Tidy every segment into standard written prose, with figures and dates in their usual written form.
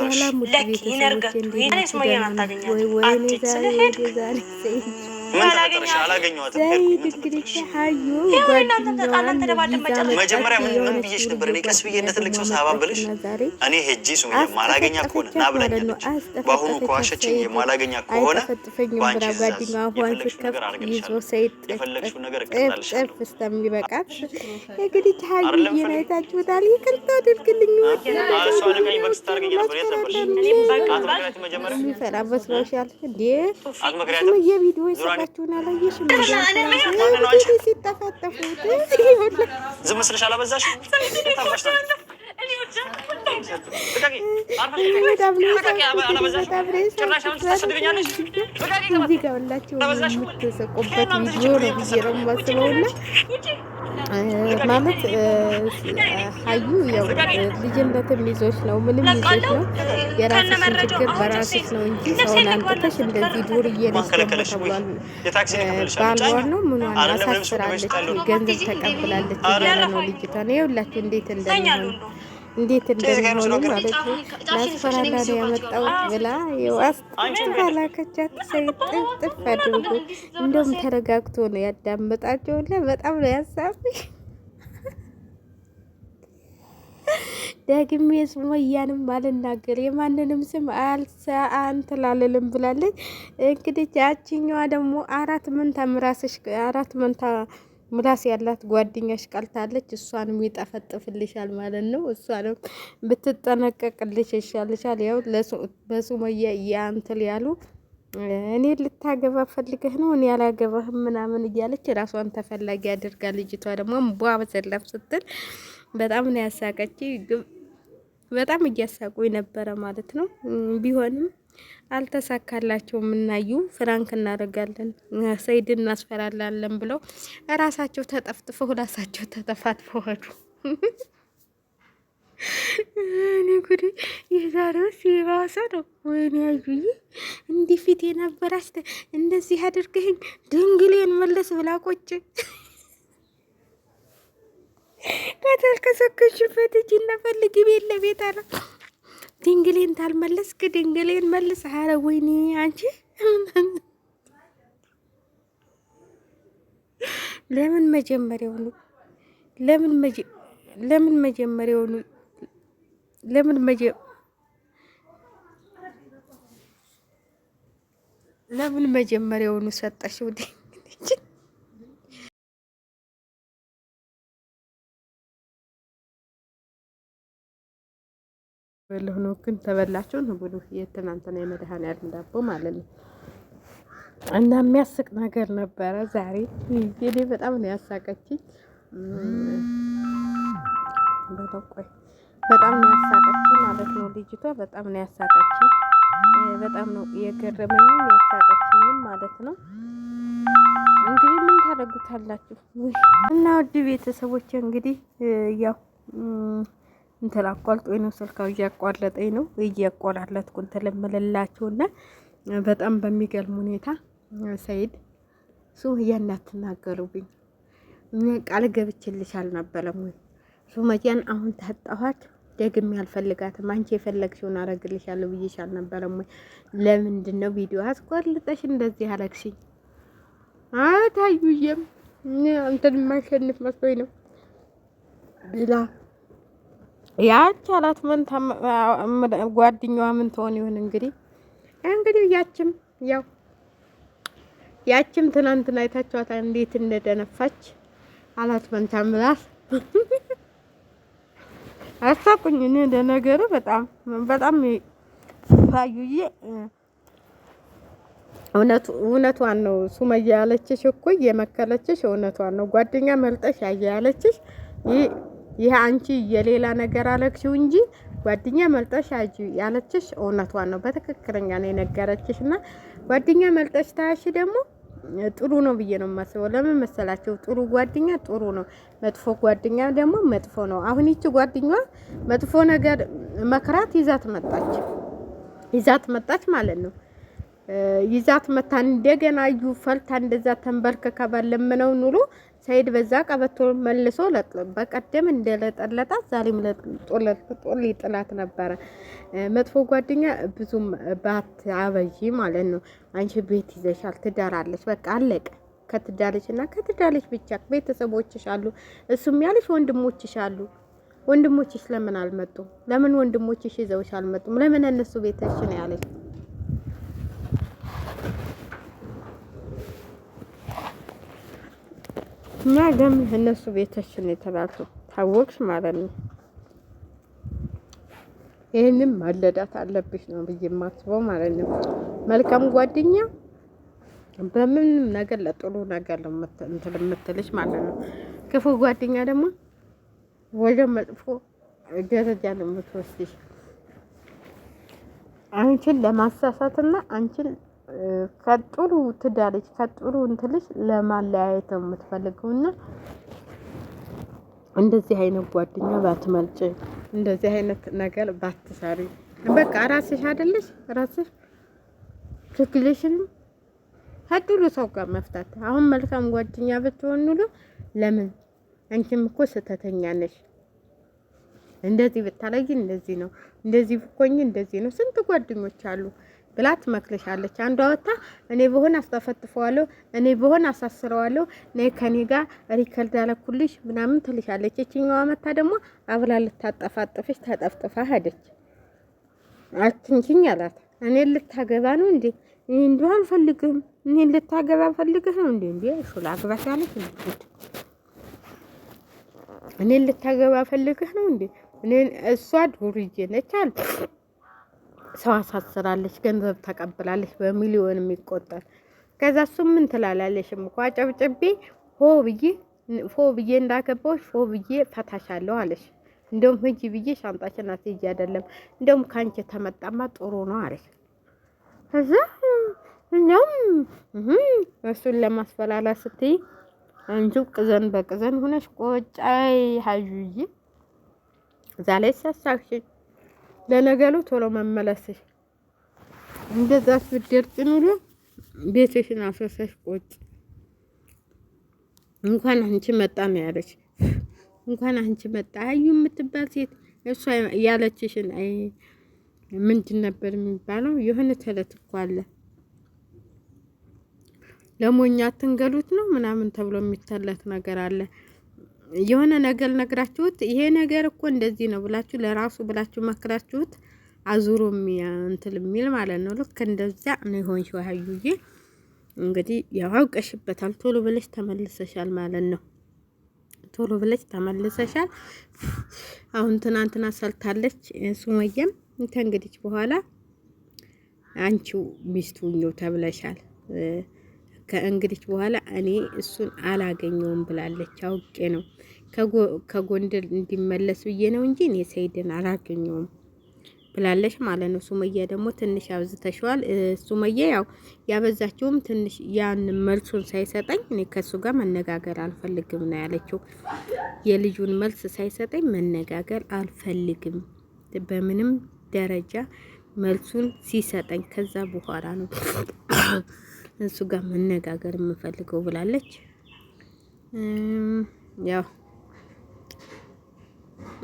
ነበርሽ ለክ ይነርገቱ ይነስ ማየና ታገኛለሽ ወይ ዛሬ አላገኘኋትም። መጀመሪያ ምን ብዬሽ ነበር? እኔ ቀስ ብዬ እንደ ትልቅ ሰው ሳባብልሽ እኔ ሄጂ ሱመያ ማላገኛ ከሆነ ና ብላኛለች። በአሁኑ ከዋሸችኝ የማላገኛ ከሆነ በአንቺ ትእዛዝ የፈለግሽውን ነገር አድርግልሻለሁ፣ የፈለግሽውን ነገር እቀጥላለሻለሁ። እንግዲህ ታዩኝ አይታችሁታል። ይቅርታ አድርግልኝ። እሷ ልቀኝ በክስ ታደርገኝ ነበር። የት ነበርሽ? አትመክሪያት መጀመሪያ የሚፈራበት መስሎሻል እንዴ? አትመክሪያትም? የቪዲዮ የሰራችሁን አላየሽም? ሲጠፋጠፉ ዝም መስለሽ አላበዛሽ? እዚህ ጋር ሁላችሁ የምትሰቁበት ቪዲዮ ነው ብዬ ነው የማስበውና ማለት ሀዩ ያው ልጅነትም ይዞች ነው ምንም ይዞች ነው። የራስሽን ችግር በራስሽ ነው እንጂ ሰውን አንጥተሽ እንደዚህ ዱርዬ ነሽ ደግሞ ተብሏል። ባልዋር ነው ምኗን አሳስራለች፣ ገንዘብ ተቀብላለች እያለ ነው ልጅቷን። ይኸውላችሁ እንዴት እንደሚሆኑ ማለት ነው። ላስፈራራ ነው ያመጣው ብላ አስተላላከቻት። ጥፍ አድርጎ እንደውም ተረጋግቶ ነው ያዳመጣቸው። በጣም ነው ያሳብኝ። ደግሜ ሱመያንም አልናገር የማንንም ስም አንተላለልም ብላለች። እንግዲህ ያቺኛዋ ደግሞ አራት መንታ ምላስ ያላት ጓደኛሽ ቀልታለች። እሷንም ይጠፈጥፍልሻል ማለት ነው። እሷንም ብትጠነቀቅልሽ ይሻልሻል። ያው በሱመያ ያንተል ያሉ እኔ ልታገባ ፈልገህ ነው እኔ ያላገባህም ምናምን እያለች ራሷን ተፈላጊ አድርጋ ልጅቷ ደግሞ ቧ በዘላፍ ስትል በጣም ነው ያሳቀች። በጣም እያሳቁ ነበረ ማለት ነው። ቢሆንም አልተሳካላቸውም። እናዩ ፍራንክ እናደርጋለን ሰይድን እናስፈራላለን ብለው ራሳቸው ተጠፍጥፈው ራሳቸው ተጠፋጥፈው ሄዱ። እኔ ጉዲ የዛሬው ሲባሰ ነው። ወይኔ አዩዬ እንዲህ ፊት የነበራች እንደዚህ አድርገኝ ድንግሌን መለስ ብላ ቆጭ ከተልከሰከሽበት እጅ እናፈልግ ቤት ለቤት አለ ድንግሌን ታልመለስክ ድንግሌን መልስ። ኧረ ወይኔ አንቺ ለምን መጀመሪያውኑ ሰጠሽው? ወለሁ ነው ግን ተበላችሁ ነው ብሎ የትናንትና የመድኃኒዓለም ዳቦ ማለት ነው። እና የሚያስቅ ነገር ነበረ ዛሬ። እኔ በጣም ነው ያሳቀችኝ። በጣም ነው ያሳቀችኝ ማለት ነው። ልጅቷ በጣም ነው ያሳቀችኝ። በጣም ነው የገረመኝ ያሳቀችኝም ማለት ነው። እንግዲህ ምን ታደርጉታላችሁ? እና ውድ ቤተሰቦች እንግዲህ ያው እንትን አቋልጦኝ ነው ስልካው እያቋለጠኝ ነው እያቆላለጥኩ እንትን ልምልላችሁና በጣም በሚገርም ሁኔታ ሰይድ ሱመያን አትናገሩብኝ ቃል ገብቼልሽ አልነበረም ወይ? ሱመያን አሁን ታጣኋት ደግሜ አልፈልጋትም። አንቺ የፈለግሽውን አረግልሻለሁ ብዬሽ አልነበረም ወይ? ለምንድን ነው ቪዲዮ አስቆልጠሽ እንደዚህ አረግሽኝ? ታዩዬም እንትን የማይሸንፍ መስሎኝ ነው ብላ ያች አላት መንታ ጓደኛዋ ምን ትሆን ይሆን እንግዲህ ያችም ትናንትና አይታችኋት እንዴት እንደደነፋች አላት መንታ ምላስ አሳቁኝ። እኔ ለነገሩ በጣም ታዩዬ እውነቷን ነው። ሱመያ ያለችሽ እኮ የመከለችሽ እውነቷን ነው። ጓደኛ መልጠሽ ያለችሽ ይሄ አንቺ የሌላ ነገር አለክሽው እንጂ ጓደኛ መልጠሽ ያለችሽ እውነቷን ነው። በትክክለኛ ነው የነገረችሽ። እና ጓደኛ መልጠሽ ታያሽ ደግሞ ጥሩ ነው ብዬ ነው የማስበው። ለምን መሰላችሁ? ጥሩ ጓደኛ ጥሩ ነው፣ መጥፎ ጓደኛ ደግሞ መጥፎ ነው። አሁን ይቺ ጓደኛዋ መጥፎ ነገር መክራት ይዛት መጣች ማለት ነው። ይዛት መታ እንደገና እዩ ፈልታ እንደዛ ተንበርከካ ባለመነው ኑሮ ሰይድ በዛ ቀበቶ መልሶ በቀደም እንደለጠለጣት ዛሬም ለጦል ይጥላት ነበረ። መጥፎ ጓደኛ ብዙም ባት አበጂ ማለት ነው። አንቺ ቤት ይዘሻል ትዳራለች በቃ አለቀ። ከትዳርሽና ከትዳርሽ ብቻ ቤተሰቦችሽ አሉ። እሱም ያለሽ ወንድሞችሽ አሉ። ወንድሞችሽ ለምን አልመጡም? ለምን ወንድሞችሽ ይዘውሽ አልመጡም? ለምን እነሱ ቤተሽ ነው ያለሽ? እና ለምን እነሱ ቤተሽ ነው የተባለው? ታወቅሽ ማለት ነው። ይሄንን ማለዳት አለብሽ ነው ብዬ የማስበው ማለት ነው። መልካም ጓደኛ በምንም ነገር ለጥሩ ነገር ነው እንትን የምትልሽ ማለት ነው። ክፉ ጓደኛ ደግሞ ወደ መጥፎ ደረጃ ነው የምትወስድሽ። አንቺን ለማሳሳትና አንቺን ከጥሩ ትዳርሽ ከጥሩ እንትልሽ ለማለያየት ነው የምትፈልገውና እንደዚህ አይነት ጓደኛ ባትመልጭ፣ እንደዚህ አይነት ነገር ባትሰሪ። በቃ ራስሽ አይደለሽ ራስሽ ትክክለሽን ከጥሩ ሰው ጋር መፍታት። አሁን መልካም ጓደኛ ብትሆን ኑሮ ለምን አንቺም እኮ ስተተኛ ነሽ፣ እንደዚህ ብታረጊ እንደዚህ ነው፣ እንደዚህ ብትሆኚ እንደዚህ ነው፣ ስንት ጓደኞች አሉ ብላ ትመክርሻለች። አንዷ ወጣ እኔ በሆነ አስተፈትፈዋለሁ፣ እኔ በሆነ አሳስረዋለሁ፣ እኔ ከኔ ጋር ሪከርድ አለኩልሽ ምናምን ትልሻለች። እቺኛዋ መታ ደግሞ አብላ ልታጠፋጥፍሽ ተጠፍጥፋ ሄደች። አትንኪኝ አላት። እኔ ልታገባ ነው እንዴ? እንዴ አልፈልግም። እኔ ልታገባ ፈልገህ ነው እንዴ? እንዴ እሱ ላግባሽ አለች። እኔ ልታገባ ፈልገህ ነው እንዴ? እኔ እሷ ዱርዬ ነች አለ። ሰው አሳስራለች፣ ገንዘብ ተቀብላለች በሚሊዮን የሚቆጠር። ከዛ እሱ ምን ትላላለሽም እኮ አጨብጭቤ ፎ ብዬ እንዳገባዎች ፎ ብዬ ፈታሻለሁ አለሽ። እንደውም ሂጂ ብዬ ሻንጣችን አትይጂ አይደለም እንደውም ካንቺ ተመጣማ ጥሩ ነው አለሽ። ከዛ እንደውም እሱን ለማስፈላላት ስትይ አንቺ ቅዘን በቅዘን ሆነሽ ቆጫይ ሀዩዬ ዛሬ ሳሳክሽ ለነገሩ ቶሎ መመለስሽ እንደዛ ስደርጭ ኑሮ ቤትሽን አፍርሰሽ ቁጭ። እንኳን አንቺ መጣ ነው ያለች። እንኳን አንቺ መጣ አዩ የምትባል ሴት እሷ ያለችሽን አይ ምንድን ነበር የሚባለው? የሆነ ተረት እኮ አለ ለሞኛ አትንገሉት ነው ምናምን ተብሎ የሚተለት ነገር አለ። የሆነ ነገር ነግራችሁት ይሄ ነገር እኮ እንደዚህ ነው ብላችሁ ለራሱ ብላችሁ መክራችሁት አዙሮ እንትን የሚል ማለት ነው። ልክ እንደዛ ነው የሆንሽው ሀዩዬ። እንግዲህ ያው አውቀሽበታል። ቶሎ ብለሽ ተመልሰሻል ማለት ነው። ቶሎ ብለሽ ተመልሰሻል። አሁን ትናንትና ሰልታለች ሱመያም ከእንግዲህ በኋላ አንቺው ሚስቱ ነው ተብለሻል። ከእንግዲህ በኋላ እኔ እሱን አላገኘውም ብላለች። አውቄ ነው ከጎንደር እንዲመለስ ብዬ ነው እንጂ እኔ ሰይድን አላገኘውም ብላለች ማለት ነው። ሱመያ ደግሞ ትንሽ አብዝተሽዋል። ሱመያ ያው ያበዛችውም ትንሽ ያን መልሱን ሳይሰጠኝ እኔ ከሱ ጋር መነጋገር አልፈልግም ነው ያለችው። የልጁን መልስ ሳይሰጠኝ መነጋገር አልፈልግም በምንም ደረጃ መልሱን ሲሰጠኝ ከዛ በኋላ ነው እሱ ጋር መነጋገር የምፈልገው ብላለች። ያው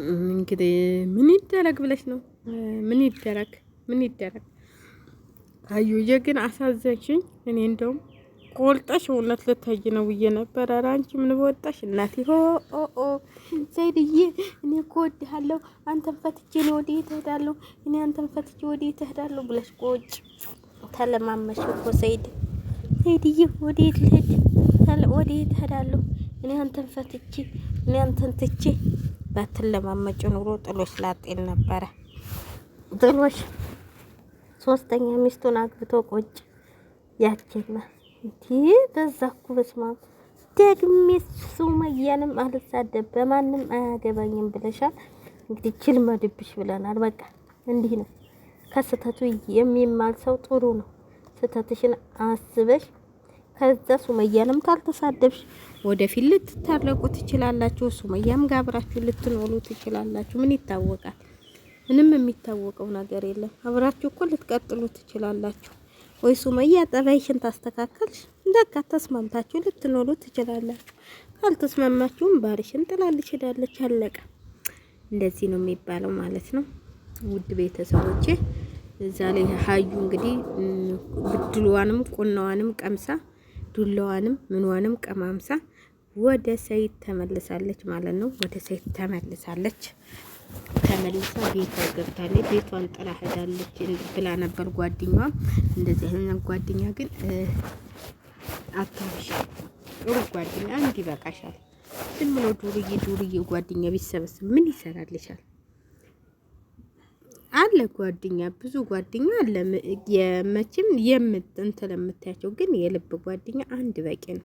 እንግዲህ ምን ይደረግ ብለሽ ነው? ምን ይደረግ አዩዬ ግን አሳዘንሽኝ። እኔ እንደውም ቆልጠሽ እውነት ልታይ ነው ብዬ ነበር። ኧረ አንቺ ምን በወጣሽ እናቴ። ሰይድዬ እኔ እኮ እወድሃለሁ፣ አንተን ፈትቼ ነው ወዴት እሄዳለሁ፣ እኔ አንተን ፈትቼ ወዴት እሄዳለሁ ብለሽ ቆጭ ተለማመሽ እኮ ሰይድዬ ወዴት ልሄድ ወዴት እሄዳለሁ እኔ አንተን ፈትቼ እኔ አንተን ትቼ ባትለማመጭ ኑሮ ጥሎሽ ላጤል ነበረ። ጥሎሽ ሶስተኛ ሚስቱን አግብቶ ቁጭ ያችና እንዴ በዛኩ በስማ ደግሜ ሱመያንም አልሳደብ በማንም አያገባኝም ብለሻል። እንግዲህ ችል መድብሽ ብለናል። በቃ እንዲህ ነው። ከስተቱ የሚማል ሰው ጥሩ ነው። ስተትሽን አስበሽ ከዛ ሱመያንም ታልተሳደብሽ ወደፊት ልትታረቁ ትችላላችሁ። ሱመያም ጋር አብራችሁ ልትኖሩ ትችላላችሁ። ምን ይታወቃል? ምንም የሚታወቀው ነገር የለም። አብራችሁ እኮ ልትቀጥሉ ትችላላችሁ። ቆይ ሱመያ ጠባይሽን ታስተካከልሽ በቃ ተስማምታችሁ ልትኖሩ ትችላላችሁ። ካልተስማማችሁም ባልሽን ጥላልሽ ሄዳለች። አለቀ። እንደዚህ ነው የሚባለው ማለት ነው። ውድ ቤተሰቦቼ እዛ ላይ ሀዩ እንግዲህ ብድሏንም ቁናዋንም ቀምሳ ዱላዋንም ምንዋንም ቀማምሳ ወደ ሰይድ ተመልሳለች ማለት ነው። ወደ ሰይድ ተመልሳ ቤቷ ገብታለች። ቤቷን ጥላ ሄዳለች ብላ ነበር ጓደኛዋ። እንደዚህ አይነት ጓደኛ ግን አታውሽ። ጥሩ ጓደኛ አንድ ይበቃሻል። ዝም ብሎ ዱርዬ ጓደኛ ቢሰበስብ ምን ይሰራልሻል? አለ ጓደኛ ብዙ ጓደኛ አለ። የመቼም እንትን ለምታያቸው ግን የልብ ጓደኛ አንድ በቂ ነው።